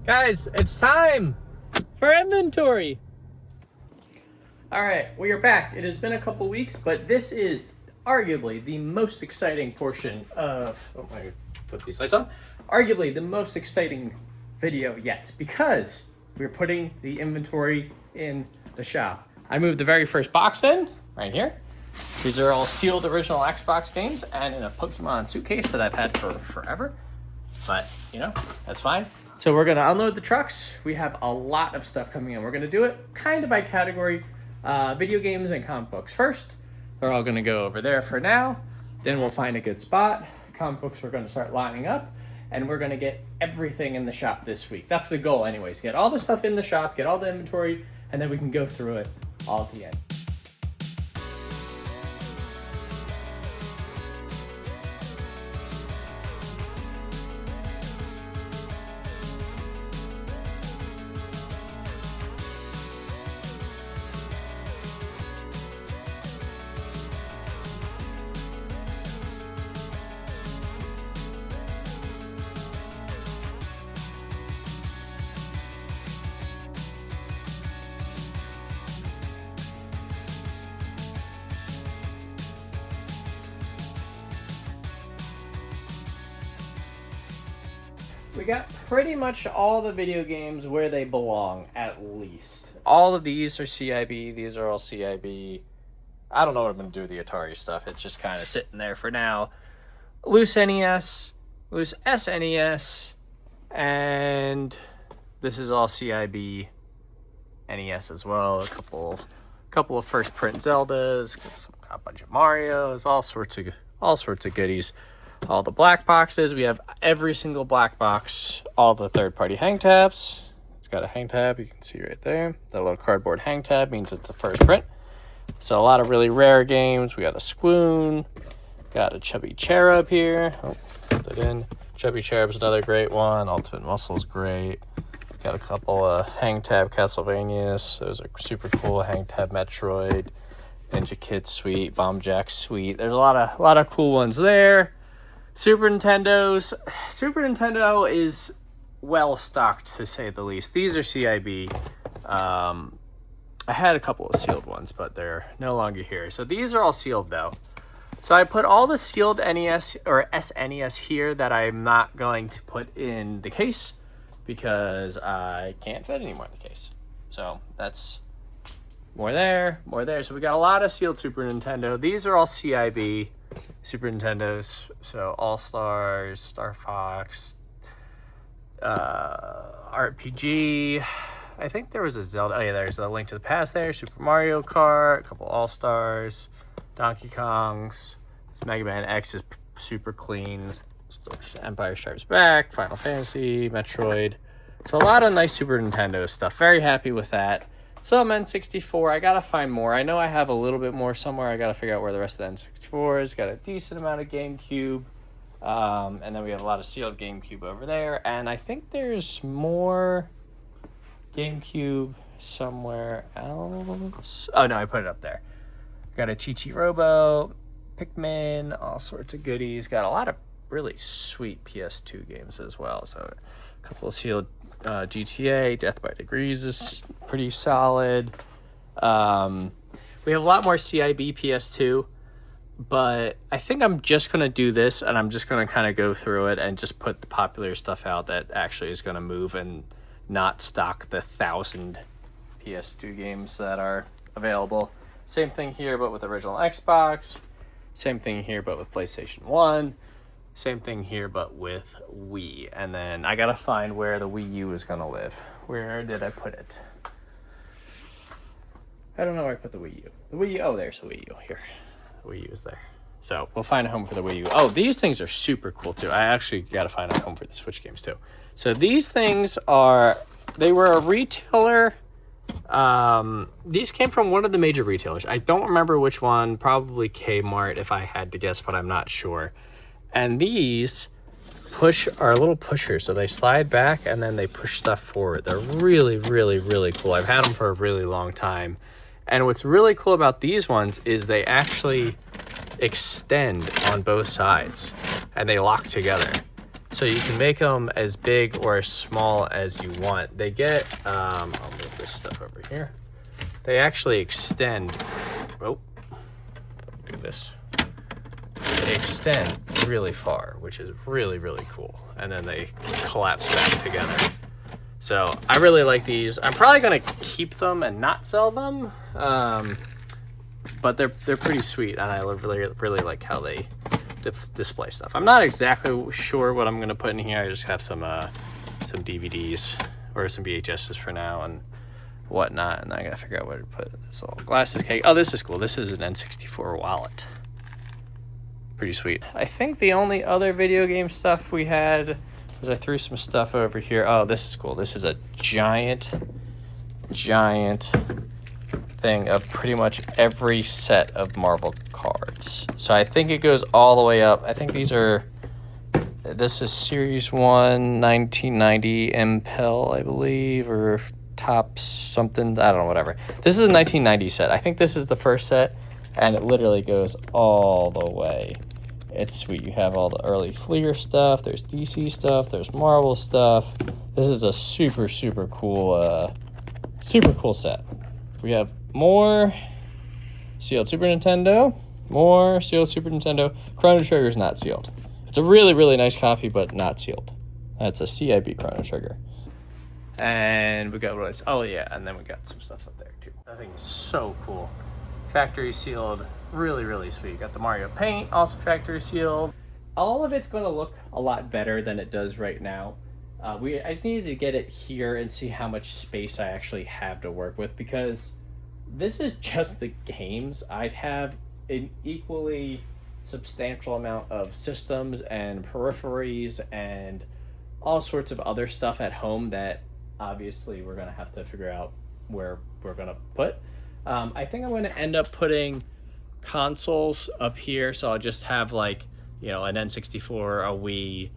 Guys, it's time for inventory. All right, we are back. It has been a couple weeks, but this is arguably the most exciting portion of, let me put these lights on, arguably the most exciting video yet, because we're putting the inventory in the shop. I moved the very first box in, right here. These are all sealed original Xbox games and in a Pokemon suitcase that I've had for forever, but you know, that's fine. So we're gonna unload the trucks. We have a lot of stuff coming in. We're gonna do it kind of by category. Video games and comic books first. They're all gonna go over there for now. Then we'll find a good spot. Comic books we're gonna start lining up, and we're gonna get everything in the shop this week. That's the goal anyways. Get all the stuff in the shop, get all the inventory, and then we can go through it all at the end. We got pretty much all the video games where they belong, at least. All of these are CIB. These are all CIB. I don't know what I'm going to do with the Atari stuff. It's just kind of sitting there for now. Loose NES, loose SNES, and this is all CIB NES as well. A couple of first print Zeldas, a bunch of Marios, all sorts of goodies. All the black boxes, we have every single black box, all the third-party hang tabs. It's got a hang tab, you can see right there. That little cardboard hang tab means it's a first print. So a lot of really rare games. We got a Squoon, got a Chubby Cherub here. Oh, put it in. Chubby Cherub's another great one. Ultimate Muscle's great. Got a couple of hang tab Castlevanias. Those are super cool. Hang tab Metroid, Ninja Kid Suite, Bomb Jack Suite. There's a lot of cool ones there. Super Nintendo is well stocked, to say the least. These are CIB. I had a couple of sealed ones, but they're no longer here. So these are all sealed though. So I put all the sealed NES or SNES here that I'm not going to put in the case because I can't fit any more in the case. So that's more there. So we got a lot of sealed Super Nintendo. These are all CIB. Super Nintendos, so All-Stars, Star Fox, RPG. I think there was a Zelda. Oh yeah, there's a Link to the Past there. Super Mario Kart, a couple All-Stars, Donkey Kongs. This Mega Man X is super clean. Empire Strikes Back, Final Fantasy, Metroid. So a lot of nice Super Nintendo stuff. Very happy with that. Some N64, I gotta find more. I know I have a little bit more somewhere. I gotta figure out where the rest of the N64 is. Got a decent amount of GameCube. And then we have a lot of sealed GameCube over there. And I think there's more GameCube somewhere else. Oh no, I put it up there. Got a Chi-Chi Robo, Pikmin, all sorts of goodies. Got a lot of really sweet PS2 games as well. So a couple of sealed GTA, Death by Degrees is pretty solid. We have a lot more CIB PS2, but I think I'm just going to do this, and I'm just going to kind of go through it and just put the popular stuff out that actually is going to move and not stock the 1,000 PS2 games that are available. Same thing here, but with original Xbox. Same thing here, but with PlayStation 1. Same thing here, but with Wii. And then I gotta find where the Wii U is gonna live. Where did I put it? I don't know where I put the Wii U. The Wii U, oh, there's the Wii U here. The Wii U is there. So we'll find a home for the Wii U. Oh, these things are super cool too. I actually gotta find a home for the Switch games too. So these things they were a retailer. These came from one of the major retailers. I don't remember which one, probably Kmart if I had to guess, but I'm not sure. And these are little pushers, so they slide back and then they push stuff forward. They're really, really, really cool. I've had them for a really long time. And what's really cool about these ones is they actually extend on both sides and they lock together. So you can make them as big or as small as you want. They get, I'll move this stuff over here. They actually extend, oh, do this. They extend really far, which is really, really cool. And then they collapse back together. So I really like these. I'm probably gonna keep them and not sell them. But they're pretty sweet, and I really like how they display stuff. I'm not exactly sure what I'm gonna put in here. I just have some DVDs or some VHSs for now and whatnot, and I gotta figure out where to put this little glasses cake. Oh, this is cool. This is an N64 wallet. Pretty sweet. I think the only other video game stuff we had was I threw some stuff over here. Oh, this is cool. This is a giant thing of pretty much every set of Marvel cards. So I think it goes all the way up. I think this is Series 1, 1990 MPEL, I believe, or top something, I don't know, whatever. This is a 1990 set. I think this is the first set, and it literally goes all the way. It's sweet. You have all the early Fleer stuff, there's DC stuff, there's Marvel stuff. This is a super cool set. We have more sealed Super Nintendo, more sealed Super Nintendo. Chrono Trigger is not sealed. It's a really nice copy, but not sealed. That's a CIB Chrono Trigger. And we got what else? Oh yeah, and then we got some stuff up there too. That thing is so cool. Factory sealed, really sweet. Got the Mario paint, also factory sealed. All of it's going to look a lot better than it does right now. I just needed to get it here and see how much space I actually have to work with, because this is just the games. I have an equally substantial amount of systems and peripheries and all sorts of other stuff at home that obviously we're going to have to figure out where we're going to put. I think I'm going to end up putting consoles up here, so I'll just have like, you know, an N64, a Wii,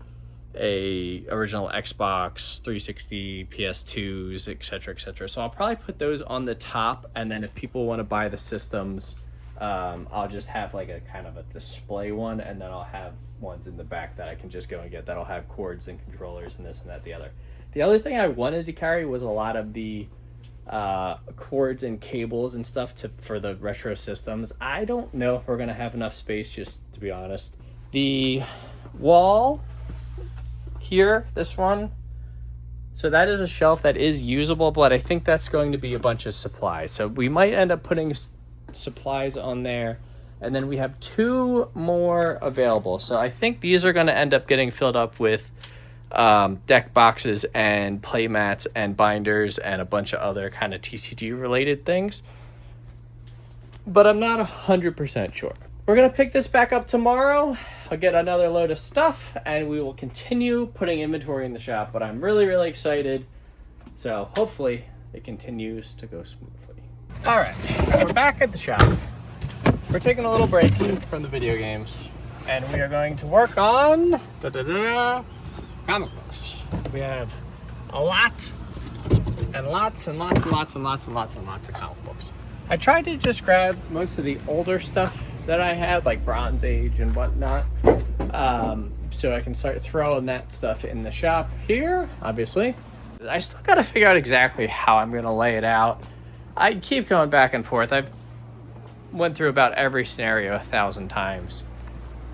a original Xbox 360, PS2s, etc. So I'll probably put those on the top, and then if people want to buy the systems, I'll just have like a kind of a display one, and then I'll have ones in the back that I can just go and get that'll have cords and controllers and this and that the other. The other thing I wanted to carry was a lot of the cords and cables and stuff for the retro systems. I don't know if we're gonna have enough space, just to be honest. The wall here, this one, so that is a shelf that is usable, but I think that's going to be a bunch of supplies, so we might end up putting supplies on there, and then we have 2 more available. So I think these are going to end up getting filled up with deck boxes and play mats and binders and a bunch of other kind of TCG related things, but I'm not 100% sure. We're going to pick this back up tomorrow. I'll get another load of stuff, and we will continue putting inventory in the shop, but I'm really excited. So hopefully it continues to go smoothly. All right, we're back at the shop. We're taking a little break from the video games, and we are going to work on comic books. We have a lot and lots of comic books. I tried to just grab most of the older stuff that I had, like Bronze Age and whatnot, so I can start throwing that stuff in the shop here, obviously. I still got to figure out exactly how I'm going to lay it out. I keep going back and forth. I've went through about every scenario 1,000 times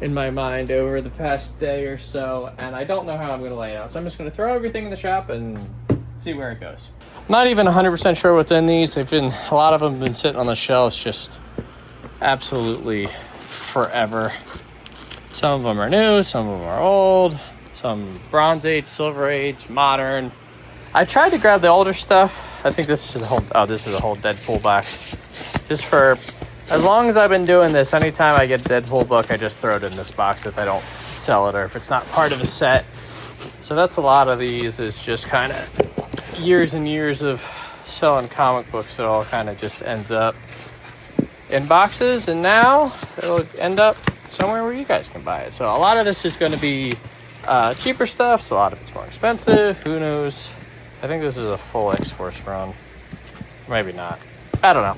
in my mind over the past day or so, and I don't know how I'm going to lay it out. So I'm just going to throw everything in the shop and see where it goes. Not even 100% sure what's in these. A lot of them have been sitting on the shelves just absolutely forever. Some of them are new, some of them are old, some Bronze Age, Silver Age, modern. I tried to grab the older stuff. I think this is a whole Deadpool box. Just for as long as I've been doing this, anytime I get a Deadpool book, I just throw it in this box if I don't sell it or if it's not part of a set. So that's a lot of these, is just kind of years and years of selling comic books. It all kind of just ends up in boxes, and now it'll end up somewhere where you guys can buy it. So a lot of this is going to be cheaper stuff, so a lot of it's more expensive. Who knows? I think this is a full X-Force run. Maybe not. I don't know.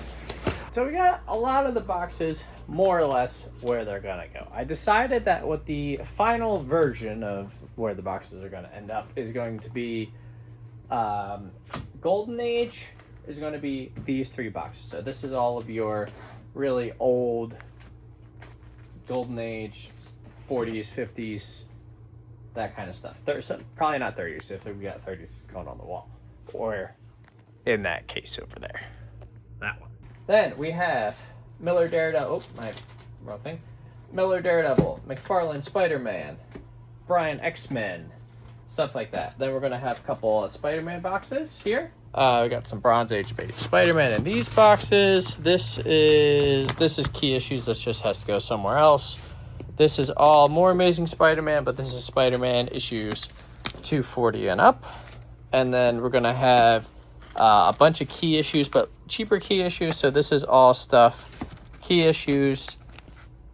So we got a lot of the boxes more or less where they're gonna go. I decided that what the final version of where the boxes are gonna end up is going to be Golden Age is going to be these 3 boxes. So this is all of your really old Golden Age, 40s, 50s, that kind of stuff. So probably not 30s. If we got 30s, it's going on the wall. Or in that case over there. That one. Then we have Miller Daredevil. Oh, my wrong thing. Miller Daredevil, McFarlane Spider-Man, Brian X-Men, stuff like that. Then we're going to have a couple of Spider-Man boxes here. We got some Bronze Age baby Spider-Man in these boxes. This is key issues. This just has to go somewhere else. This is all more Amazing Spider-Man, but this is Spider-Man issues 240 and up. And then we're going to have a bunch of key issues, but cheaper key issues. So this is all stuff, key issues,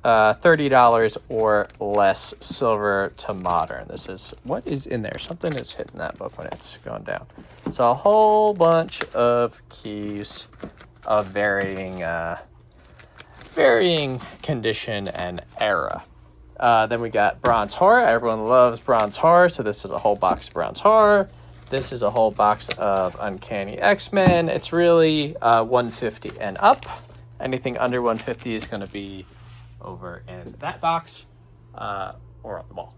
$30 or less, silver to modern. This is, what is in there? Something is hitting that book when it's going down. It's a whole bunch of keys of varying condition and era. Then we got Bronze Horror. Everyone loves Bronze Horror, so this is a whole box of Bronze Horror. This is a whole box of Uncanny X-Men. It's really 150 and up. Anything under 150 is going to be over in that box or on the wall.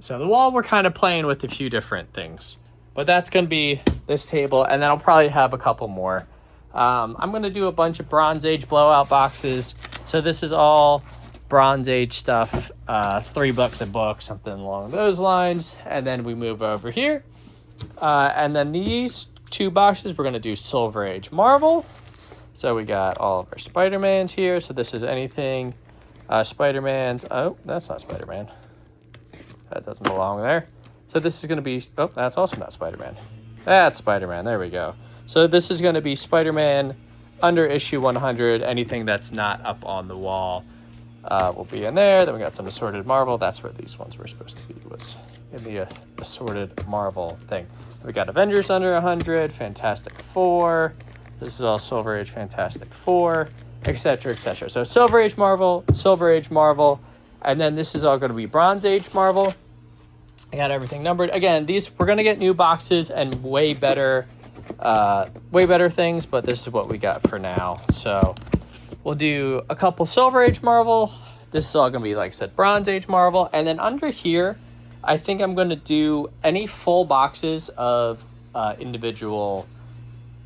So the wall, we're kind of playing with a few different things. But that's going to be this table, and then I'll probably have a couple more. I'm going to do a bunch of Bronze Age blowout boxes. So this is all Bronze Age stuff, $3 a book, something along those lines. And then we move over here. And then these 2 boxes, we're going to do Silver Age Marvel. So we got all of our Spider-Mans here. So this is anything Spider-Man's. Oh, that's not Spider-Man. That doesn't belong there. So this is going to be, oh, that's also not Spider-Man. That's Spider-Man. There we go. So this is going to be Spider-Man under issue 100. Anything that's not up on the wall will be in there. Then we got some assorted Marvel. That's where these ones were supposed to be, was in the assorted Marvel thing. We got Avengers under 100, Fantastic Four. This is all Silver Age Fantastic Four, etc., etc. So Silver Age Marvel, and then this is all going to be Bronze Age Marvel. I got everything numbered. Again, these, we're going to get new boxes and way better things, but this is what we got for now. So we'll do a couple Silver Age Marvel. This is all going to be, like I said, Bronze Age Marvel. And then under here, I think I'm going to do any full boxes of individual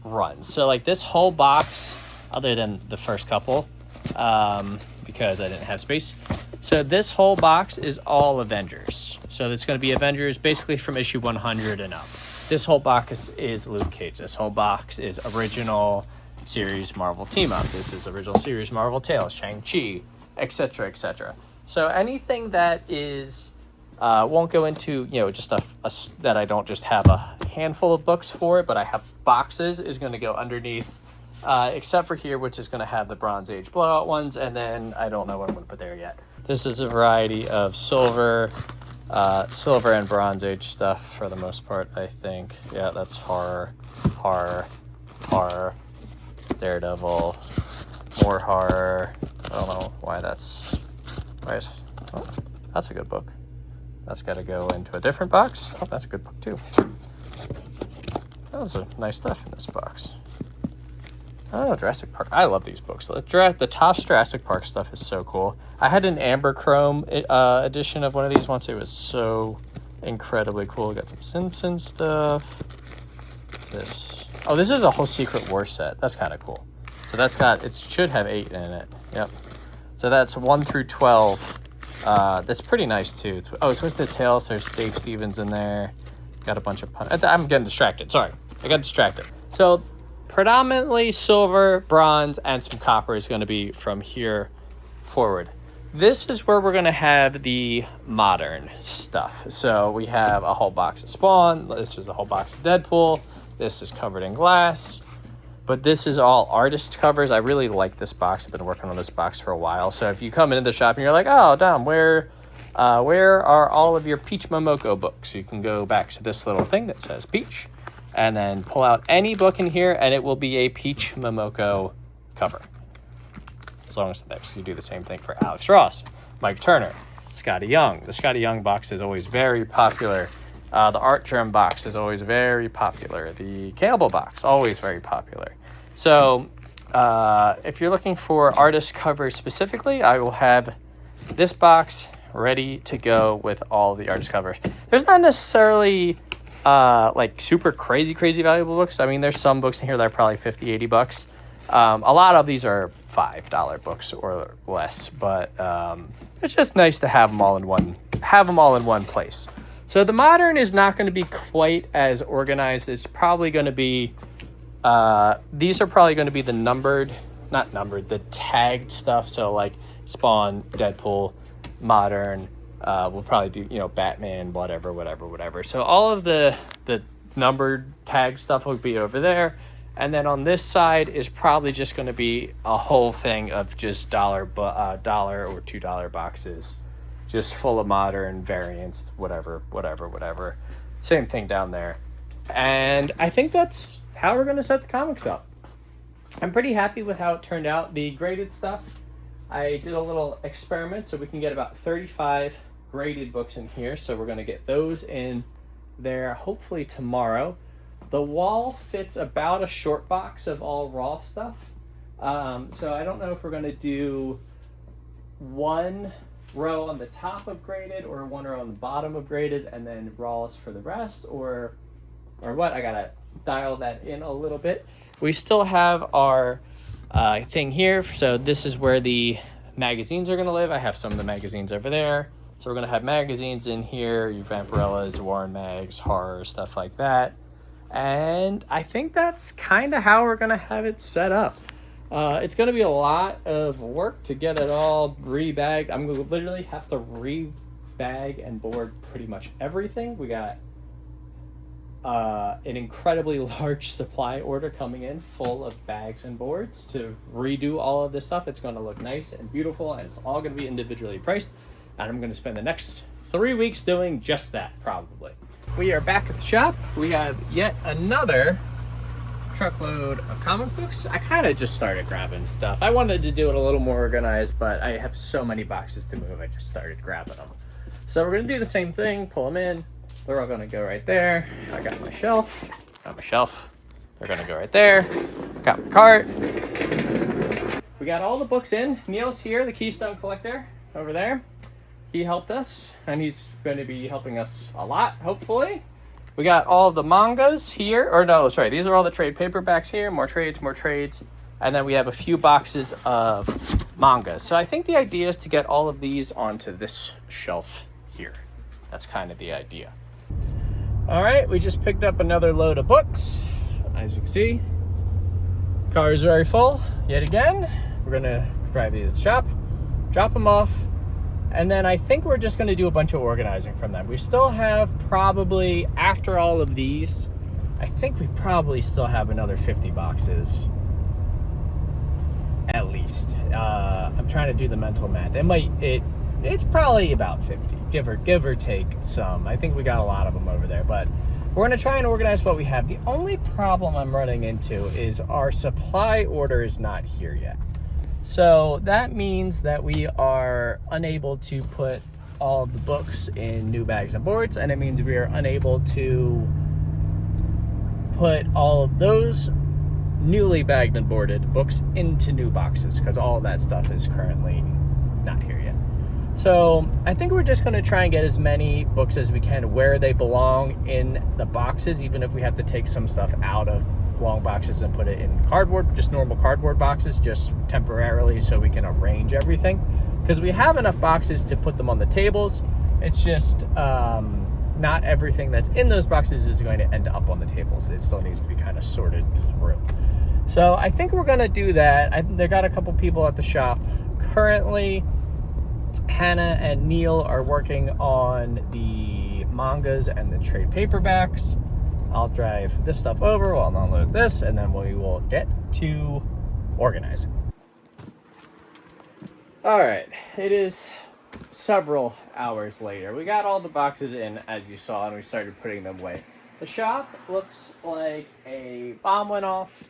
runs. So like this whole box, other than the first couple, because I didn't have space. So this whole box is all Avengers. So it's going to be Avengers basically from issue 100 and up. This whole box is Luke Cage. This whole box is original series Marvel Team Up. This is original series Marvel Tales, Shang-Chi, etc., etc. So anything that is won't go into, you know, just that I don't just have a handful of books for, but I have boxes, is going to go underneath, except for here, which is going to have the Bronze Age blowout ones, and then I don't know what I'm going to put there yet. This is a variety of silver and Bronze Age stuff for the most part, I think. Yeah, that's horror, Daredevil, more horror. I don't know why that's... Oh, that's a good book. That's got to go into a different box. Oh, that's a good book too. That was a nice stuff in this box. Oh, Jurassic Park. I love these books. The Topps Jurassic Park stuff is so cool. I had an Amber Chrome edition of one of these once. It was so incredibly cool. We got some Simpsons stuff. What's this? Oh, this is a whole Secret Wars set. That's kind of cool. So that's got, it should have 8 in it. Yep. So that's 1 through 12. That's pretty nice too. Oh, Twisted Tales. There's Dave Stevens in there. Got a bunch of I'm getting distracted. Sorry, I got distracted. So predominantly silver, bronze, and some copper is going to be from here forward. This is where we're going to have the modern stuff. So we have a whole box of Spawn. This is a whole box of Deadpool. This is covered in glass. But this is all artist covers. I really like this box. I've been working on this box for a while. So if you come into the shop and you're like, oh, Dom, where are all of your Peach Momoko books? You can go back to this little thing that says Peach and then pull out any book in here and it will be a Peach Momoko cover. as long as you do the same thing for Alex Ross, Mike Turner, Scotty Young. The Scotty Young box is always very popular. The Art Germ box is always very popular. The Campbell box, always very popular. So if you're looking for artist covers specifically, I will have this box ready to go with all the artist covers. There's not necessarily like super crazy valuable books. I mean, there's some books in here that are probably $50-$80. A lot of these are $5 books or less, but it's just nice to have them all in one place. So the modern is not going to be quite as organized. It's probably going to be these are probably going to be the tagged stuff. So like Spawn, Deadpool, Modern, we'll probably do, Batman, whatever. So all of the numbered tag stuff will be over there. And then on this side is probably just going to be a whole thing of just $1 or $2 boxes, just full of modern variants, whatever. Same thing down there. And I think that's how we're going to set the comics up. I'm pretty happy with how it turned out. The graded stuff, I did a little experiment so we can get about 35 graded books in here. So we're going to get those in there hopefully tomorrow. The wall fits about a short box of all raw stuff. So I don't know if we're going to do one row on the top of graded or one row on the bottom of graded and then raws for the rest, or what. I got to dial that in a little bit. We still have our thing here. So this is where the magazines are going to live. I have some of the magazines over there. So we're going to have magazines in here, your Vampirellas, Warren Mags, horror, stuff like that. And I think that's kind of how we're going to have it set up. It's going to be a lot of work to get it all rebagged. I'm going to literally have to rebag and board pretty much everything. We got an incredibly large supply order coming in full of bags and boards to redo all of this stuff. It's going to look nice and beautiful, and it's all going to be individually priced. And I'm going to spend the next 3 weeks doing just that, probably. We are back at the shop. We have yet another truckload of comic books. I kind of just started grabbing stuff. I wanted to do it a little more organized, but I have so many boxes to move, I just started grabbing them. So we're going to do the same thing, pull them in. They're all going to go right there. I got my shelf. They're going to go right there. Got my cart. We got all the books in. Neil's here, the Keystone Collector, over there. He helped us, and he's going to be helping us a lot, hopefully. We got all of the mangas here. Or no, sorry, these are all the trade paperbacks here. More trades. And then we have a few boxes of mangas. So I think the idea is to get all of these onto this shelf here. That's kind of the idea. All right, we just picked up another load of books. As you can see, the car is very full yet again. We're going to drive these to the shop, drop them off. And then I think we're just going to do a bunch of organizing from them. We still have probably, after all of these, I think we probably still have another 50 boxes. At least. I'm trying to do the mental math. It's probably about 50, give or take some. I think we got a lot of them over there, but we're going to try and organize what we have. The only problem I'm running into is our supply order is not here yet. So that means that we are unable to put all of the books in new bags and boards, and it means we are unable to put all of those newly bagged and boarded books into new boxes because all of that stuff is currently not here yet. So I think we're just going to try and get as many books as we can where they belong in the boxes, even if we have to take some stuff out of long boxes and put it in cardboard, just normal cardboard boxes, just temporarily so we can arrange everything. Because we have enough boxes to put them on the tables. It's just not everything that's in those boxes is going to end up on the tables. It still needs to be kind of sorted through. So I think we're going to do that. They got a couple people at the shop currently. Hannah and Neil are working on the mangas and the trade paperbacks. I'll drive this stuff over, I'll unload this, and then we will get to organizing. All right, it is several hours later. We got all the boxes in, as you saw, and we started putting them away. The shop looks like a bomb went off.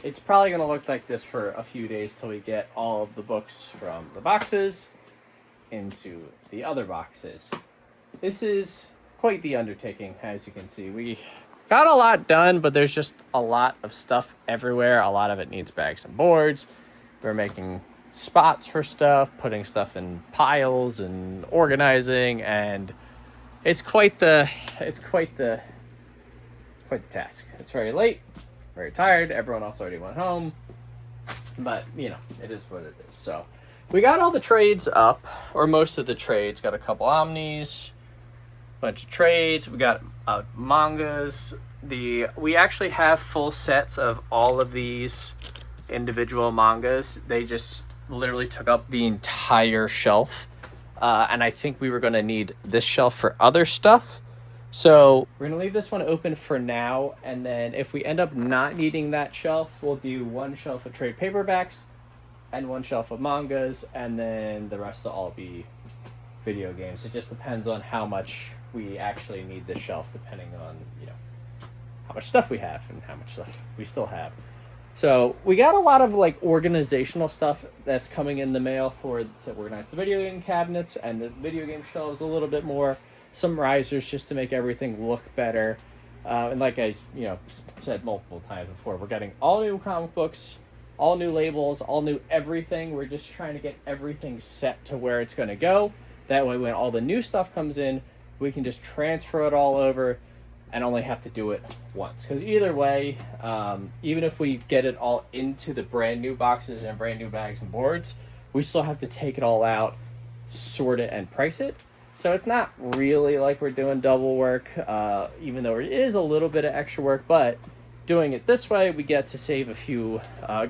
it's probably going to look like this for a few days till we get all of the books from the boxes into the other boxes. This is quite the undertaking, as you can see. We got a lot done, but there's just a lot of stuff everywhere. A lot of it needs bags and boards. We're making spots for stuff, putting stuff in piles and organizing, and it's quite the task. It's very late, very tired. Everyone else already went home, but you know, it is what it is. So we got all the trades up, or most of the trades. Got a couple omnis, bunch of trades. We got mangas. We actually have full sets of all of these individual mangas. They just literally took up the entire shelf, and I think we were going to need this shelf for other stuff. So we're going to leave this one open for now, and then if we end up not needing that shelf, we'll do one shelf of trade paperbacks and one shelf of mangas, and then the rest will all be video games. It just depends on how much we actually need this shelf, depending on, you know, how much stuff we have and how much stuff we still have. So we got a lot of like organizational stuff that's coming in the mail to organize the video game cabinets and the video game shelves a little bit more. Some risers just to make everything look better. And like I said multiple times before, we're getting all new comic books, all new labels, all new everything. We're just trying to get everything set to where it's going to go. That way when all the new stuff comes in, we can just transfer it all over and only have to do it once. Because either way, even if we get it all into the brand new boxes and brand new bags and boards, we still have to take it all out, sort it, and price it. So it's not really like we're doing double work, even though it is a little bit of extra work. But doing it this way, we get to save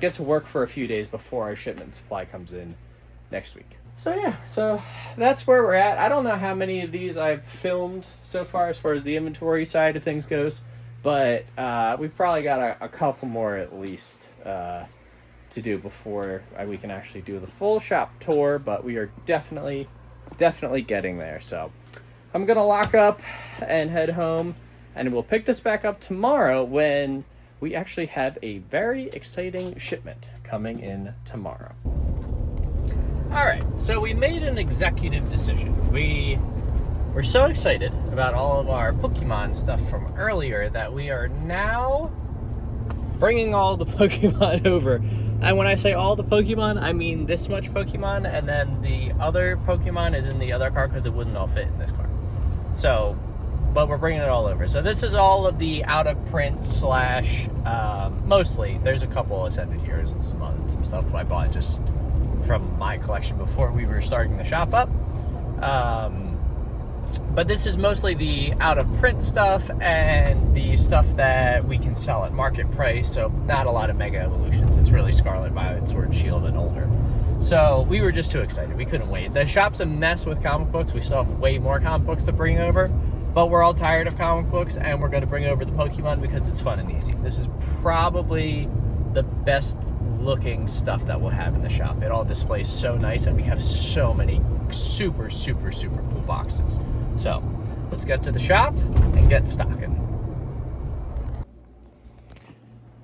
get to work for a few days before our shipment supply comes in next week. So yeah, so that's where we're at. I don't know how many of these I've filmed so far as the inventory side of things goes, but we've probably got a couple more at least to do before we can actually do the full shop tour, but we are definitely getting there. So I'm gonna lock up and head home, and we'll pick this back up tomorrow when we actually have a very exciting shipment coming in tomorrow. All right, so we made an executive decision. We were so excited about all of our Pokemon stuff from earlier that we are now bringing all the Pokemon over. And when I say all the Pokemon, I mean this much Pokemon, and then the other Pokemon is in the other car because it wouldn't all fit in this car. So, but we're bringing it all over. So this is all of the out of print / mostly. There's a couple Ascended Heroes and some stuff I bought just from my collection before we were starting the shop up. But this is mostly the out of print stuff and the stuff that we can sell at market price. So not a lot of Mega Evolutions. It's really Scarlet, Violet, Sword and Shield, and older. So we were just too excited. We couldn't wait. The shop's a mess with comic books. We still have way more comic books to bring over, but we're all tired of comic books, and we're going to bring over the Pokemon because it's fun and easy. This is probably the best looking stuff that we'll have in the shop. It all displays so nice, and we have so many super cool boxes. So let's get to the shop and get stocking.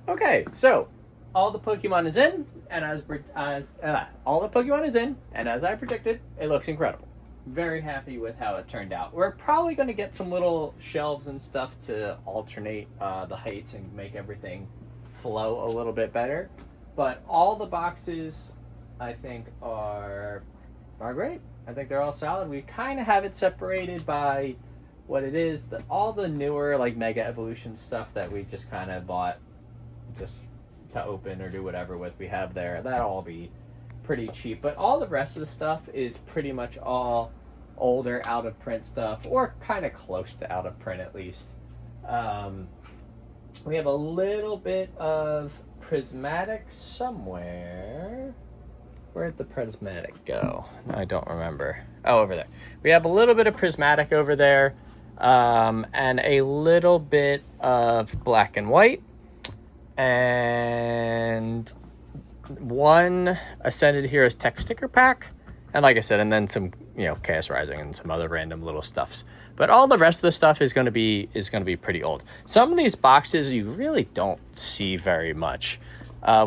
Okay, so all the Pokemon is in, and as I predicted, it looks incredible. Very happy with how it turned out. We're probably going to get some little shelves and stuff to alternate the heights and make everything flow a little bit better. But all the boxes, I think, are great. I think they're all solid. We kind of have it separated by what it is. All the newer, like, Mega Evolution stuff that we just kind of bought just to open or do whatever with, we have there. That'll all be pretty cheap. But all the rest of the stuff is pretty much all older, out-of-print stuff, or kind of close to out-of-print at least. We have a little bit of prismatic somewhere. Where'd the prismatic go? I don't remember. Oh, over there. We have a little bit of prismatic over there, and a little bit of black and white, and one Ascended Heroes Tech Sticker Pack, and like I said, and then some, Chaos Rising and some other random little stuffs. But all the rest of the stuff is going to be pretty old. Some of these boxes you really don't see very much.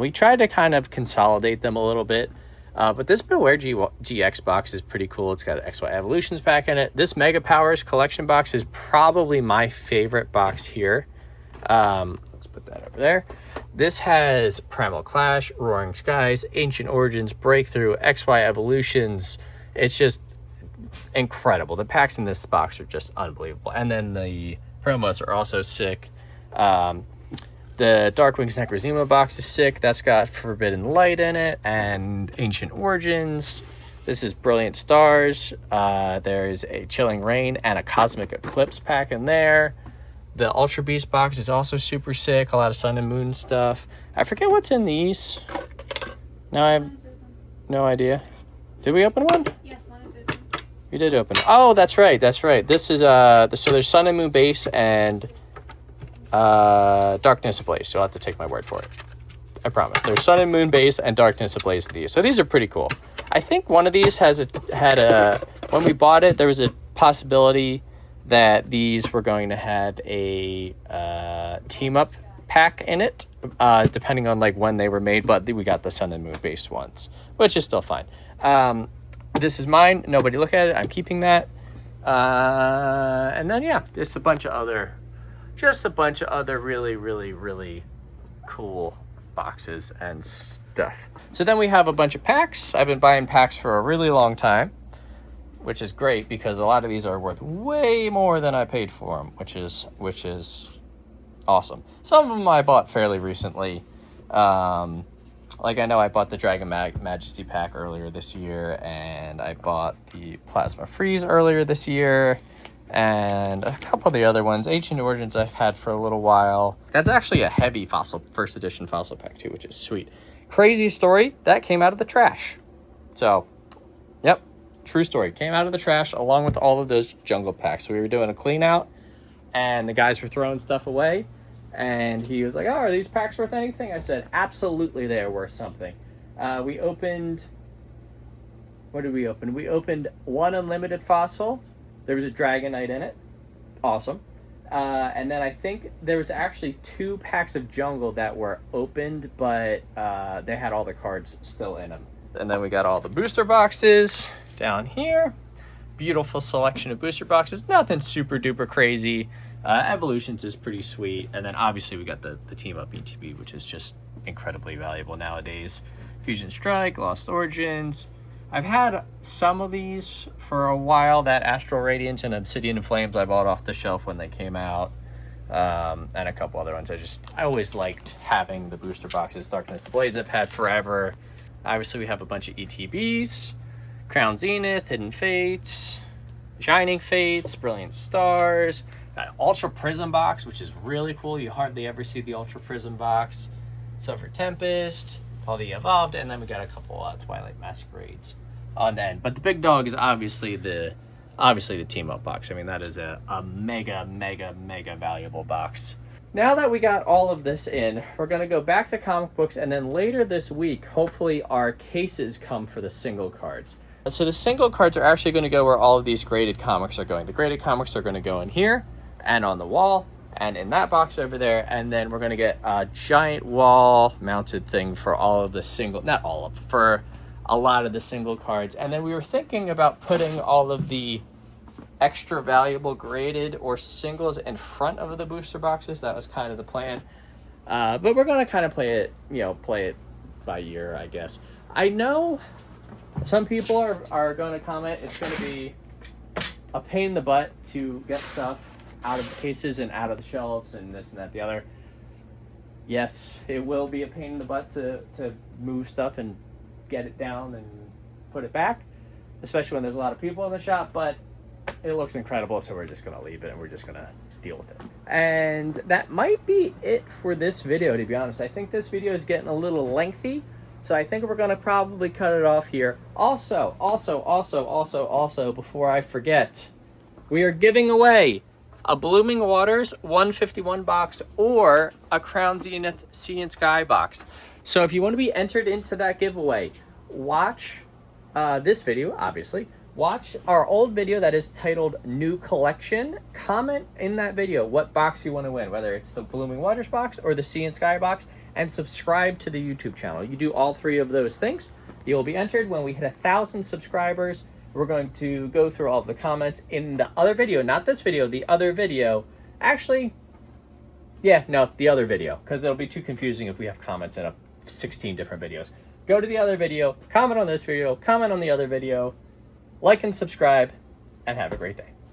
We tried to kind of consolidate them a little bit. But this Beware GX box is pretty cool. It's got an XY Evolutions pack in it. This Mega Powers collection box is probably my favorite box here. Let's put that over there. This has Primal Clash, Roaring Skies, Ancient Origins, Breakthrough, XY Evolutions. It's just incredible. The packs in this box are just unbelievable. And then the promos are also sick. The Dark Wings Necrozema box is sick. That's got Forbidden Light in it and Ancient Origins. This is Brilliant Stars. There's a Chilling Rain and a Cosmic Eclipse pack in there. The Ultra Beast box is also super sick. A lot of Sun and Moon stuff. I forget what's in these. Now I have no idea. Did we open one? Yes, one is open. We did open it. Oh, that's right. That's right. This is so there's Sun and Moon base and Darkness Ablaze. You'll have to take my word for it. I promise. There's Sun and Moon base and Darkness Ablaze in these. So these are pretty cool. I think one of these had a when we bought it, there was a possibility that these were going to have a team up pack in it, depending on like when they were made, but we got the Sun and Moon based ones, which is still fine. This is mine. Nobody look at it. I'm keeping that. And then yeah, there's a bunch of other really, really, really cool boxes and stuff. So then we have a bunch of packs. I've been buying packs for a really long time, which is great because a lot of these are worth way more than I paid for them, which is awesome. Some of them I bought fairly recently. Like I know I bought the Dragon Majesty pack earlier this year, and I bought the Plasma Freeze earlier this year, and a couple of the other ones. Ancient Origins I've had for a little while. That's actually a heavy first edition fossil pack too, which is sweet. Crazy story, that came out of the trash. So, yep, true story. Came out of the trash along with all of those jungle packs. We were doing a clean out, and the guys were throwing stuff away, and he was like, oh, are these packs worth anything? I said, absolutely they are worth something. We opened, what did we open? We opened one unlimited fossil. There was a Dragonite in it. Awesome. And then I think there was actually 2 packs of jungle that were opened, but they had all the cards still in them. And then we got all the booster boxes down here. Beautiful selection of booster boxes. Nothing super duper crazy. Evolutions is pretty sweet. And then obviously we got the Team Up ETB, which is just incredibly valuable nowadays. Fusion Strike, Lost Origins. I've had some of these for a while. That Astral Radiance and Obsidian Flames I bought off the shelf when they came out. And a couple other ones. I always liked having the booster boxes. Darkness Ablaze I've had forever. Obviously we have a bunch of ETBs. Crown Zenith, Hidden Fates, Shining Fates, Brilliant Stars. Got an Ultra Prism box, which is really cool. You hardly ever see the Ultra Prism box. Silver Tempest, all the Evolved, and then we got a couple Twilight Masquerades on the end. But the big dog is obviously the Team Up box. I mean, that is a mega valuable box. Now that we got all of this in, we're going to go back to comic books, and then later this week, hopefully our cases come for the single cards. So the single cards are actually going to go where all of these graded comics are going. The graded comics are going to go in here and on the wall and in that box over there, and then we're going to get a giant wall mounted thing for all of the single, not all of, for a lot of the single cards. And then we were thinking about putting all of the extra valuable graded or singles in front of the booster boxes. That was kind of the plan. But we're going to kind of play it by year, I guess. I know some people are going to comment it's going to be a pain in the butt to get stuff out of the cases and out of the shelves and this and that, the other. Yes, it will be a pain in the butt to move stuff and get it down and put it back, especially when there's a lot of people in the shop, but it looks incredible, so we're just going to leave it and we're just going to deal with it. And that might be it for this video, to be honest. I think this video is getting a little lengthy, so I think we're going to probably cut it off here. Also, before I forget, we are giving away a Blooming Waters 151 box or a Crown Zenith Sea and Sky box. So if you want to be entered into that giveaway, watch this video, obviously. Watch our old video that is titled New Collection. Comment in that video what box you want to win, whether it's the Blooming Waters box or the Sea and Sky box, and subscribe to the YouTube channel. You do all three of those things, you will be entered. When we hit 1,000 subscribers, we're going to go through all of the comments in the other video, not this video, the other video. Actually, yeah, no, the other video, because it'll be too confusing if we have comments in 16 different videos. Go to the other video, comment on this video, comment on the other video, like and subscribe, and have a great day.